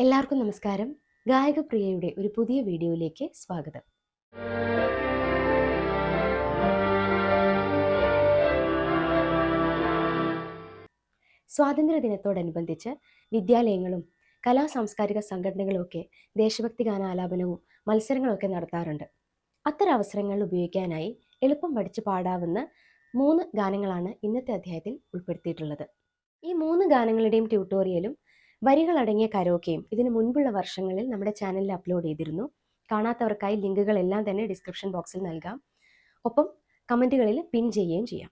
എല്ലാവർക്കും നമസ്കാരം. ഗായകപ്രിയയുടെ ഒരു പുതിയ വീഡിയോയിലേക്ക് സ്വാഗതം. സ്വാതന്ത്ര്യദിനത്തോടനുബന്ധിച്ച് വിദ്യാലയങ്ങളും സാംസ്കാരിക സംഘടനകളുമൊക്കെ ദേശഭക്തി ഗാനാലാപനവും മത്സരങ്ങളൊക്കെ നടത്താറുണ്ട്. അത്തരം അവസരങ്ങളിൽ ഉപയോഗിക്കാനായി എളുപ്പം പഠിച്ച് പാടാവുന്ന 3 ഗാനങ്ങളാണ് ഇന്നത്തെ അധ്യായത്തിൽ ഉൾപ്പെടുത്തിയിട്ടുള്ളത്. ഈ 3 ഗാനങ്ങളുടെയും ട്യൂട്ടോറിയലും വരികളടങ്ങിയ കരോക്കെയും ഇതിനു മുൻപുള്ള വർഷങ്ങളിൽ നമ്മുടെ ചാനലിൽ അപ്ലോഡ് ചെയ്തിരുന്നു. കാണാത്തവർക്കായി ലിങ്കുകളെല്ലാം തന്നെ ഡിസ്ക്രിപ്ഷൻ ബോക്സിൽ നൽകാം. ഒപ്പം കമൻറ്റുകളിൽ പിൻ ചെയ്യുകയും ചെയ്യാം.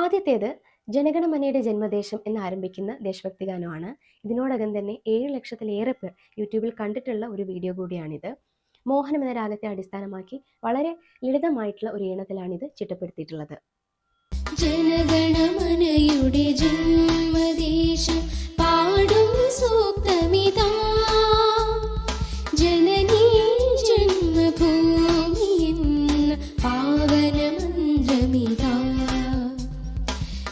ആദ്യത്തേത് ജനഗണമനയുടെ ജന്മദേശം എന്ന് ആരംഭിക്കുന്ന ദേശഭക്തി ഗാനമാണ്. ഇതിനോടകം തന്നെ 7 ലക്ഷത്തിലേറെ പേർ യൂട്യൂബിൽ കണ്ടിട്ടുള്ള ഒരു വീഡിയോ കൂടിയാണിത്. മോഹനം എന്ന രാഗത്തെ അടിസ്ഥാനമാക്കി വളരെ ലളിതമായിട്ടുള്ള ഒരു ഈണത്തിലാണിത് ചിട്ടപ്പെടുത്തിയിട്ടുള്ളത്. ജനഗണമനയുടെ ജന്മദേശം പാടും സൂക്തമിതാ, ജനനീ ജന്മഭൂമി എന്ന പാവനമന്ത്രമിതാ.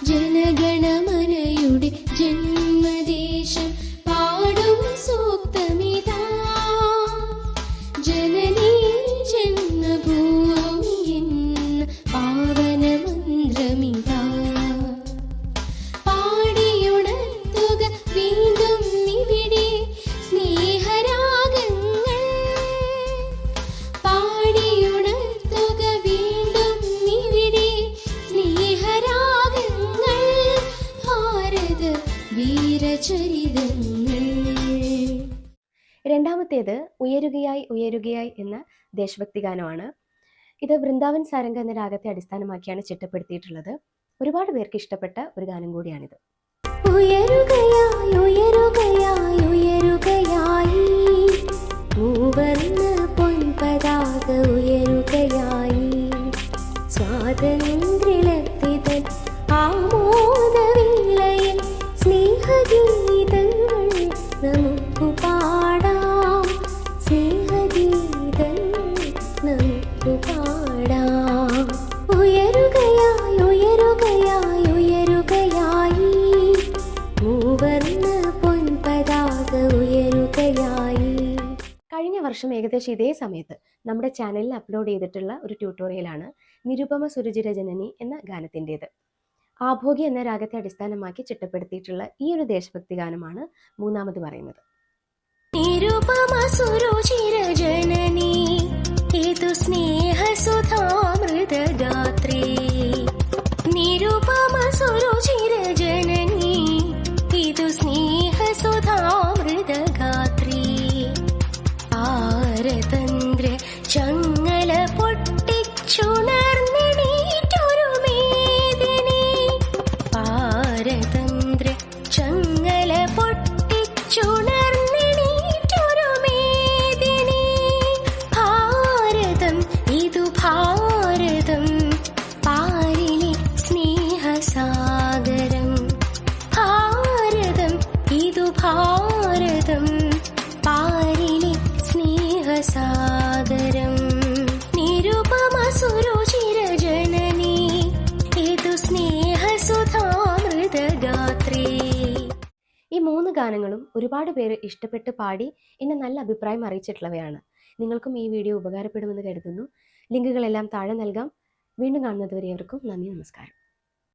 ജനഗണമനയുടെ ജന്മദേശം പാടും സൂക്തമിതാ, ജനനീ ജന്മഭൂമി എന്ന പാവനമന്ത്രമിതാ. രണ്ടാമത്തേത് ഉയരുകയായി ഉയരുകയായി എന്ന ദേശഭക്തി ഗാനമാണ്. ഇത് വൃന്ദാവൻ സാരംഗ എന്ന രാഗത്തെ അടിസ്ഥാനമാക്കിയാണ് ചിട്ടപ്പെടുത്തിയിട്ടുള്ളത്. ഒരുപാട് പേർക്ക് ഇഷ്ടപ്പെട്ട ഒരു ഗാനം കൂടിയാണിത്. ഉയരുകയായി ഉയരുകയായി ഉയരുകയായി മൂവർണ്ണ പൊൻപതാക ഉയരുകയായി, സ്വാതന്ത്ര്യലബ്ധിതൻ ആമോദവേളയിൽ സ്നേഹഗീതങ്ങൾ നമുക്കു പാടാം, സ്നേഹഗീതങ്ങൾ നമുക്കു പാടാം. ഉയരുകയായി ഉയരുകയായി ഉയരുകയായി മൂവർണ്ണ പൊൻപതാക ഉയരുകയായി. കഴിഞ്ഞ വർഷം ഏകദേശം ഇതേ സമയത്ത് നമ്മുടെ ചാനലിൽ അപ്ലോഡ് ചെയ്തിട്ടുള്ള ഒരു ട്യൂട്ടോറിയലാണ് നിരുപമ സുരുചിര ജനനി എന്ന ഗാനത്തിൻ്റേത്. ആഭോഗി എന്ന രാഗത്തെ അടിസ്ഥാനമാക്കി ചിട്ടപ്പെടുത്തിയിട്ടുള്ള ഈ ഒരു ദേശഭക്തി ഗാനമാണ് മൂന്നാമത് പറയുന്നത്. നിരുപമ സുരുചിര ജനനി ഏതു സ്നേഹസുധാമൃതഗാത്രേ, നിരുപമ സുരുചിര ജനനി ഏതു സ്നേഹസുധാമൃതഗാത്രേ. പാരതന്ത്ര്യ ചങ്ങല പൊട്ടിച്ചുണർന്നെണീറ്റൊരു മേദിനി, പാരതന്ത്ര്യ ചങ്ങല പൊട്ടിച്ചുണർന്നെണീറ്റൊരു മേദിനി. ഭാരതം ഇതു ഭാരതം പാരിലെ സ്നേഹസാഗരം, ഭാരതം ഇതു ഭാരതം പാരിലെ സ്നേഹസാഗരം. നിരുപമ സുരുചിര ജനനി ഏതു സ്നേഹസുധാമൃതഗാത്രേ. ഈ 3 ഗാനങ്ങളും ഒരുപാട് പേര് ഇഷ്ടപ്പെട്ട് പാടി എന്നെ നല്ല അഭിപ്രായം അറിയിച്ചിട്ടുള്ളവയാണ്. നിങ്ങൾക്കും ഈ വീഡിയോ ഉപകാരപ്പെടുമെന്ന് കരുതുന്നു. ലിങ്കുകളെല്ലാം താഴെ നൽകാം. വീണ്ടും കാണുന്നതുവരെ അവർക്കും നന്ദി, നമസ്കാരം.